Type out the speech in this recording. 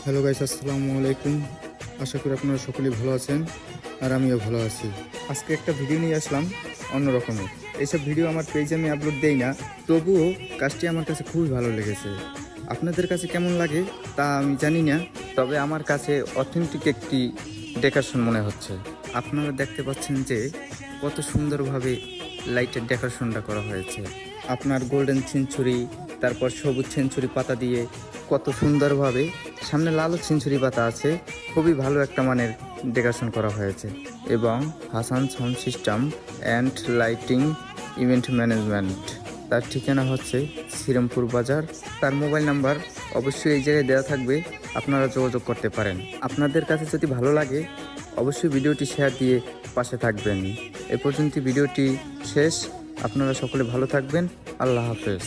Hello guys, আসসালামু আলাইকুম। আশা করি আপনারা সকলেই ভালো আছেন আর আমিও ভালো আছি। আজকে একটা ভিডিও নিয়ে আসলাম অন্যরকমের। এইসব ভিডিও আমার পেজে আমি আপলোড দেই না, তবুও কাজটি আমার কাছে খুবই ভালো লেগেছে। আপনাদের কাছে কেমন লাগে তা আমি জানি না, তবে আমার কাছে অথেন্টিক একটি ডেকোরেশন মনে হচ্ছে। আপনারা দেখতে পাচ্ছেন যে কত সুন্দরভাবে লাইটের ডেকোরেশনটা করা হয়েছে। আপনার গোল্ডেন সেঞ্চুরি, তারপর সবুজ সেঞ্চুরি পাতা দিয়ে কত সুন্দরভাবে, সামনে লাল সেঞ্চুরি পাতা আছে। খুবই ভালো একটা মানের ডেকোরেশন করা হয়েছে। এবং Hasan sound system and lighting event management, তার ঠিকানা হচ্ছে শ্রীরামপুর বাজার। তার মোবাইল নাম্বার অবশ্যই এই জায়গায় দেওয়া থাকবে, আপনারা যোগাযোগ করতে পারেন। আপনাদের কাছে যদি ভালো লাগে অবশ্যই ভিডিওটি শেয়ার দিয়ে পাশে থাকবেন। এ পর্যন্ত ভিডিওটি শেষ। আপনারা সকলে ভালো থাকবেন। আল্লাহ হাফেজ।